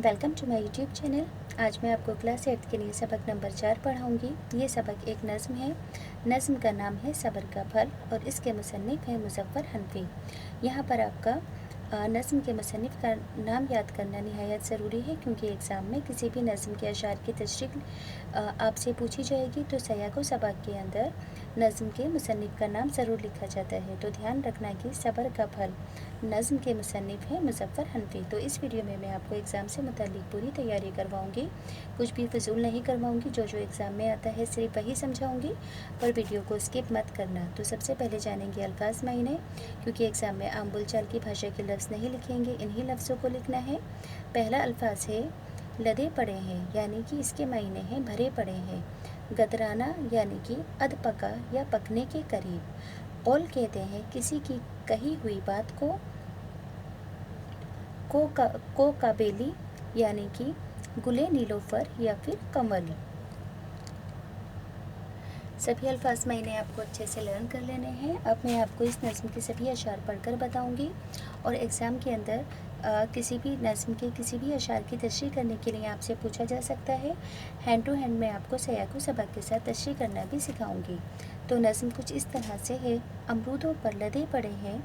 Welcome to my YouTube channel. आज मैं आपको क्लास 8 के लिए सबक नंबर 4 पढ़ाऊँगी। ये सबक एक नज़्म है। नज़्म का नाम है सब्र का फल और इसके मुसन्निफ़ हैं मुज़फ़्फ़र हनफी। यहाँ पर आपका नज़्म के मुसन्निफ़ का नाम याद करना निहायत ज़रूरी है, क्योंकि एग्ज़ाम में किसी भी नज़्म के अशार की तशरीह आपसे पूछी जाएगी तो सियाक़ व सबक़ के अंदर नज़्म के मुसन्निफ़ का नाम ज़रूर लिखा जाता है। तो ध्यान रखना कि सब्र का फल नज़्म के मुसन्निफ़ हैं मुज़फ़्फ़र हनफी। तो इस वीडियो में मैं आपको एग्ज़ाम से मुताल्लिक़ पूरी तैयारी करवाऊँगी, कुछ भी फ़िज़ूल नहीं करवाऊँगी। जो एग्ज़ाम में आता है सिर्फ वही समझाऊँगी और वीडियो को स्किप मत करना। तो सबसे पहले जानेंगे अल्फ़ाज़ मायने, क्योंकि एग्ज़ाम में आम बोलचाल की भाषा के लफ्ज़ नहीं लिखेंगे, इन्हीं लफ्ज़ों को लिखना है। पहला अल्फ़ाज़ है लदे पड़े हैं, यानी कि इसके मायने हैं भरे पड़े हैं। गदराना यानी कि अध पका या पकने के करीब। कौल कहते हैं किसी की कही हुई बात को काबेली यानी कि गुले नीलोफर या फिर कमल। सभी अल्फाज मायने आपको अच्छे से लर्न कर लेने हैं। अब मैं आपको इस नज़्म के सभी अशार पढ़कर बताऊंगी और एग्ज़ाम के अंदर किसी भी नज़्म के किसी भी अशार की तशरीह करने के लिए आपसे पूछा जा सकता है। हैंड टू हैंड मैं आपको सियाक़ व सबक़ के साथ तशरीह करना भी सिखाऊंगी। तो नज़्म कुछ इस तरह से है। अमरूदों पर लदे पड़े हैं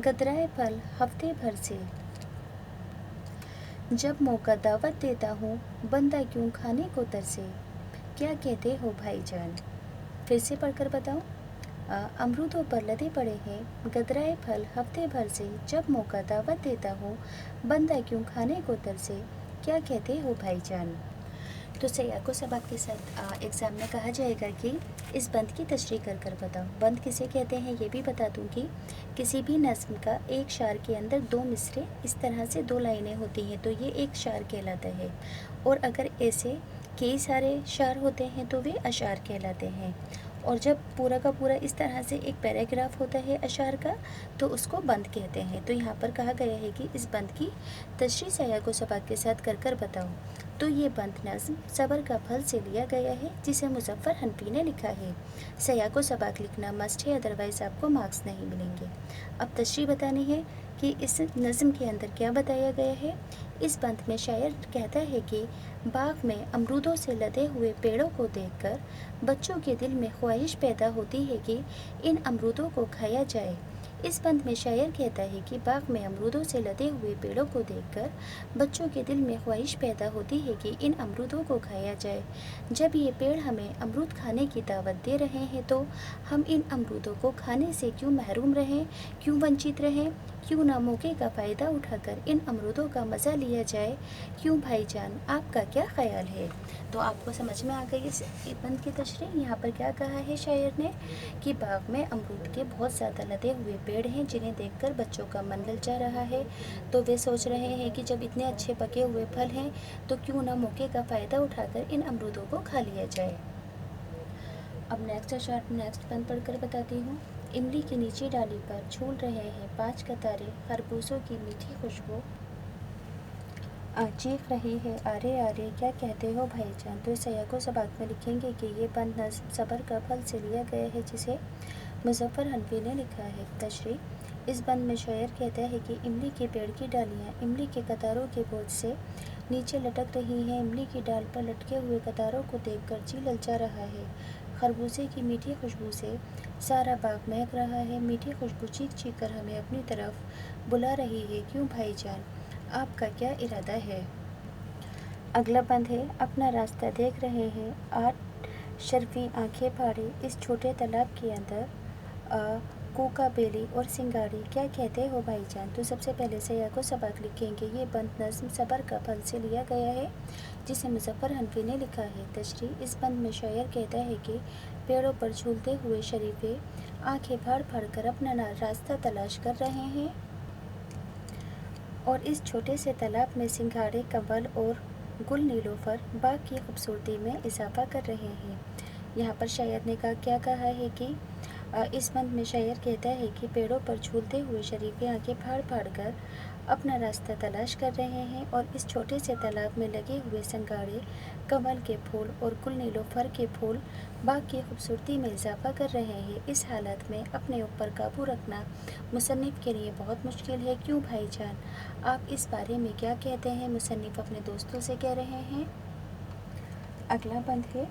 गदराए फल हफ्ते भर से। जब मौका दावत देता हूँ बंदा क्यों खाने को तरसे। क्या कहते हो भाईजान। फिर से पढ़कर बताओ। अमरूदों पर लदे पड़े हैं गदराए फल हफ्ते भर से। जब मौका दावत देता हूँ बंदा क्यों खाने को तरसे। क्या कहते हो भाईजान। तो सियाक़ व सबक़ के साथ एग्ज़ाम में कहा जाएगा कि इस बंद की तशरीह कर बताओ। बंद किसे कहते हैं ये भी बता दूँगी। किसी भी नज़्म का एक शार के अंदर दो मिसरे इस तरह से दो लाइनें होती हैं तो ये एक शार कहलाता है, और अगर ऐसे कई सारे शार होते हैं तो वे अशार कहलाते हैं। और जब पूरा का पूरा इस तरह से एक पैराग्राफ होता है अशार का तो उसको बंद कहते हैं। तो यहाँ पर कहा गया है कि इस बंद की तशरीह सियाक़ व सबक़ के साथ कर बताओ। तो ये बंद नज़्म सब्र का फल से लिया गया है, जिसे मुज़फ़्फ़र हनफी ने लिखा है। सियाक़ व सबक़ लिखना मस्ट है, अदरवाइज़ आपको मार्क्स नहीं मिलेंगे। अब तशरीह बतानी है कि इस नज़्म के अंदर क्या बताया गया है। इस बंद में शायर कहता है कि बाग में अमरूदों से लदे हुए पेड़ों को देखकर बच्चों के दिल में ख्वाहिश पैदा होती है कि इन अमरूदों को खाया जाए। इस बंद में शायर कहता है कि बाग में अमरूदों से लदे हुए पेड़ों को देखकर बच्चों के दिल में ख्वाहिश पैदा होती है कि इन अमरूदों को खाया जाए। जब ये पेड़ हमें अमरूद खाने की दावत दे रहे हैं तो हम इन अमरूदों को खाने से क्यों महरूम रहें, क्यों वंचित रहें। क्यों ना मौके का फ़ायदा उठाकर इन अमरूदों का मज़ा लिया जाए। क्यों भाईजान, आपका क्या ख्याल है। तो आपको समझ में आ गई इस बंद की तशरीह। यहाँ पर क्या कहा है शायर ने कि बाग में अमरूद के बहुत ज़्यादा लदे हुए पेड़ हैं, जिन्हें देखकर बच्चों का मन ललचा रहा है। तो वे सोच रहे हैं कि जब इतने अच्छे पके हुए फल हैं तो क्यों ना मौके का फ़ायदा उठाकर इन अमरूदों को खा लिया जाए। अब नेक्स्ट बंद पढ़कर बताती हूँ। इमली की नीची डाली पर झूल रहे हैं 5 कतारे खरबूजों की मीठी खुशबू चीख रही है आरे आरे। क्या कहते हो भाईजान। तो सियाक़ व सबक़ में लिखेंगे कि ये बंद नज़्म सब्र का फल से लिया गया है, जिसे मुज़फ़्फ़र हनफी ने लिखा है। तशरीह। इस बंद में शायर कहता है कि इमली के पेड़ की डालियाँ इमली के कतारों के बोझ से नीचे लटक रही हैं। इमली की डाल पर लटके हुए कतारों को देखकर जी ललचा रहा है। खरबूजे की मीठी खुशबू से सारा बाग महक रहा है। मीठी खुशबू चीख चीख कर हमें अपनी तरफ बुला रही है। क्यों भाईजान, आपका क्या इरादा है। अगला बंद है। अपना रास्ता देख रहे हैं 8 शर्फी आंखें फाड़े इस छोटे तालाब के अंदर कोका बेली और सिंगाड़ी। क्या कहते हो भाईजान। तो सबसे पहले सियाक़ व सबक़ लिखेंगे। ये बंद नज़्म सब्र का फल से लिया गया है, जिसे मुज़फ़्फ़र हनफी ने लिखा है। तशरीह। इस बंद में शायर कहता है कि पेड़ों पर झूलते हुए शरीफे आंखें फाड़ फाड़ कर अपना रास्ता तलाश कर रहे हैं और इस छोटे से तालाब में सिंघाड़े, कंवल और गुल नीलोफर बाग की खूबसूरती में इजाफा कर रहे हैं। यहाँ पर शायर ने क्या कहा है कि इस बंद में शायर कहता है कि पेड़ों पर झूलते हुए शरीफे आंखें फाड़ फाड़ कर अपना रास्ता तलाश कर रहे हैं और इस छोटे से तालाब में लगे हुए संगाड़े, कमल के फूल और गुल नीलोफर के फूल बाग की खूबसूरती में इजाफा कर रहे हैं। इस हालत में अपने ऊपर काबू रखना मुसन्निफ़ के लिए बहुत मुश्किल है। क्यों भाईजान, आप इस बारे में क्या कहते हैं? मुसन्निफ़ अपने दोस्तों से कह रहे हैं। अगला बंद है,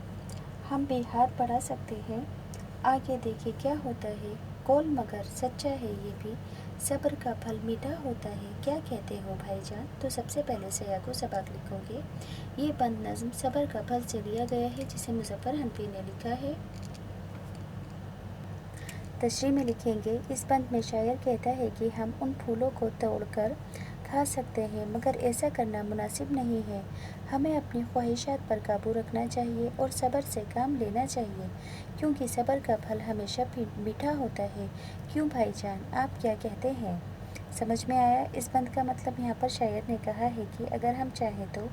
हम भी हाथ बढ़ा सकते हैं, आगे देखिए क्या होता है। कौल मगर सच्चा है ये भी, सब्र का फल मीठा होता है। क्या कहते हो भाईजान? तो सबसे पहले सयाको सबक लिखोगे। ये बंद नज़्म सब्र का फल से लिया गया है, जिसे मुज़फ़्फ़र हनफी ने लिखा है। तशरीह में लिखेंगे, इस बंद में शायर कहता है कि हम उन फूलों को तोड़कर खा सकते हैं, मगर ऐसा करना मुनासिब नहीं है। हमें अपनी ख्वाहिशात पर काबू रखना चाहिए और सब्र से काम लेना चाहिए, क्योंकि सब्र का फल हमेशा मीठा होता है। क्यों भाईजान, आप क्या कहते हैं? समझ में आया? इस बंद का मतलब यहाँ पर शायर ने कहा है कि अगर हम चाहें तो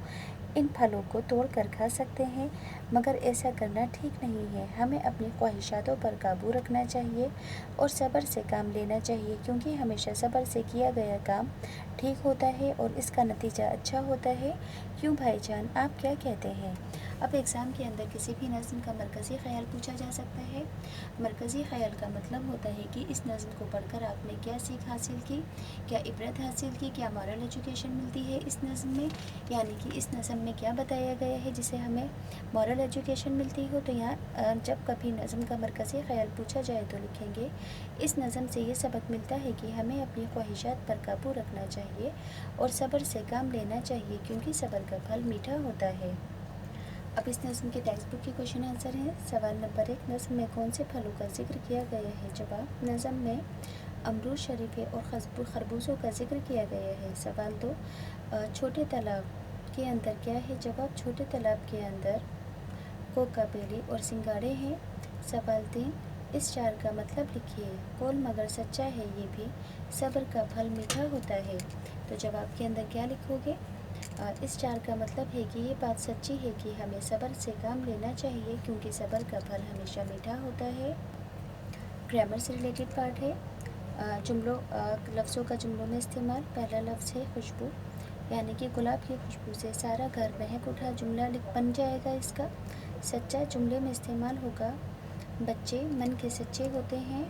इन फलों को तोड़ कर खा सकते हैं, मगर ऐसा करना ठीक नहीं है। हमें अपनी ख्वाहिशातों पर काबू रखना चाहिए और सब्र से काम लेना चाहिए, क्योंकि हमेशा सब्र से किया गया काम ठीक होता है और इसका नतीजा अच्छा होता है। क्यों भाईजान, आप क्या कहते हैं? अब एग्ज़ाम के अंदर किसी भी नज़्म का मरकज़ी ख़याल पूछा जा सकता है। मरकज़ी ख़याल का मतलब होता है कि इस नज़्म को पढ़कर आपने क्या सीख हासिल की, क्या इबरत हासिल की, क्या मॉरल एजुकेशन मिलती है इस नज़्म में, यानी कि इस नज़्म में क्या बताया गया है जिसे हमें मॉरल एजुकेशन मिलती हो। तो यहाँ जब कभी नज़्म का मरकज़ी ख़याल पूछा जाए तो लिखेंगे, इस नज़्म से ये सबक मिलता है कि हमें अपनी ख्वाहिशात पर काबू रखना चाहिए और सब्र से काम लेना चाहिए, क्योंकि सब्र का फल मीठा होता है। अब इस नज़्म के टेक्स्ट बुक के क्वेश्चन आंसर हैं। सवाल नंबर 1, नज़्म में कौन से फलों का जिक्र किया गया है? जवाब, नज़्म में अमरूद, शरीफे और खरबूजों का जिक्र किया गया है। सवाल 2, छोटे तालाब के अंदर क्या है? जवाब, छोटे तालाब के अंदर कोका बेली और सिंगाड़े हैं। सवाल 3, इस शार का मतलब लिखिए। कौल मगर सच्चा है ये भी, सब्र का फल मीठा होता है। तो जवाब के अंदर क्या लिखोगे? इस शार का मतलब है कि ये बात सच्ची है कि हमें सब्र से काम लेना चाहिए, क्योंकि सब्र का फल हमेशा मीठा होता है। ग्रामर से रिलेटेड पार्ट है। लफ्ज़ों का जुमलों में इस्तेमाल। पहला लफ्ज़ है खुशबू, यानी कि गुलाब की खुशबू से सारा घर महक उठा। जुमला बन जाएगा इसका। सच्चा जुमले में इस्तेमाल होगा, बच्चे मन के सच्चे होते हैं।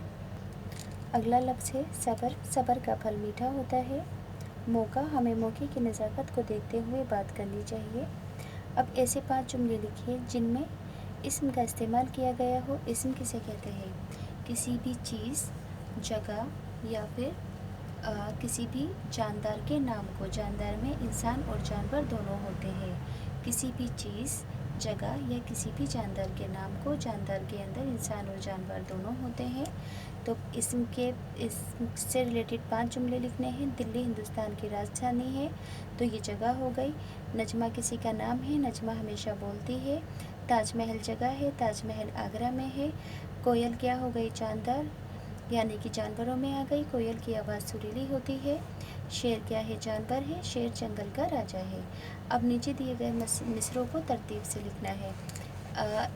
अगला लफ्ज़ है सब्र, सब्र का फल मीठा होता है। मौका, हमें मौके की नज़ाकत को देखते हुए बात करनी चाहिए। अब ऐसे 5 जुमले लिखिए जिनमें इस्म का इस्तेमाल किया गया हो। इस्म किसे कहते हैं? किसी भी चीज़, जगह या फिर किसी भी जानदार के नाम को। जानदार में इंसान और जानवर दोनों होते हैं। किसी भी चीज़, जगह या किसी भी जानदार के नाम को। जानदार के अंदर इंसान और जानवर दोनों होते हैं। तो इससे रिलेटेड 5 जुमले लिखने हैं। दिल्ली हिंदुस्तान की राजधानी है, तो ये जगह हो गई। नजमा किसी का नाम है, नजमा हमेशा बोलती है। ताजमहल जगह है, ताजमहल आगरा में है। कोयल क्या हो गई? जानदार, यानी कि जानवरों में आ गई। कोयल की आवाज़ सुरीली होती है। शेर क्या है? जानवर है। शेर जंगल का राजा है। अब नीचे दिए गए मिसरों को तरतीब से लिखना है,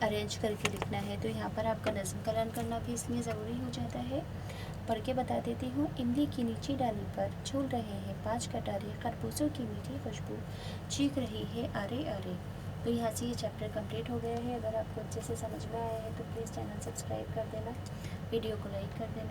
अरेंज करके लिखना है। तो यहाँ पर आपका नज़्म का लर्न करना भी इसलिए ज़रूरी हो जाता है। पढ़ के बता देती हूँ। इमली की नीची डाली पर झूल रहे हैं 5 कटारे, खरबूजों की मीठी खुशबू चीख रही है आरे आरे। तो यहाँ से ये चैप्टर कंप्लीट हो गया है। अगर आपको अच्छे से समझ में आया है तो प्लीज़ चैनल सब्सक्राइब कर देना, वीडियो को लाइक कर देना।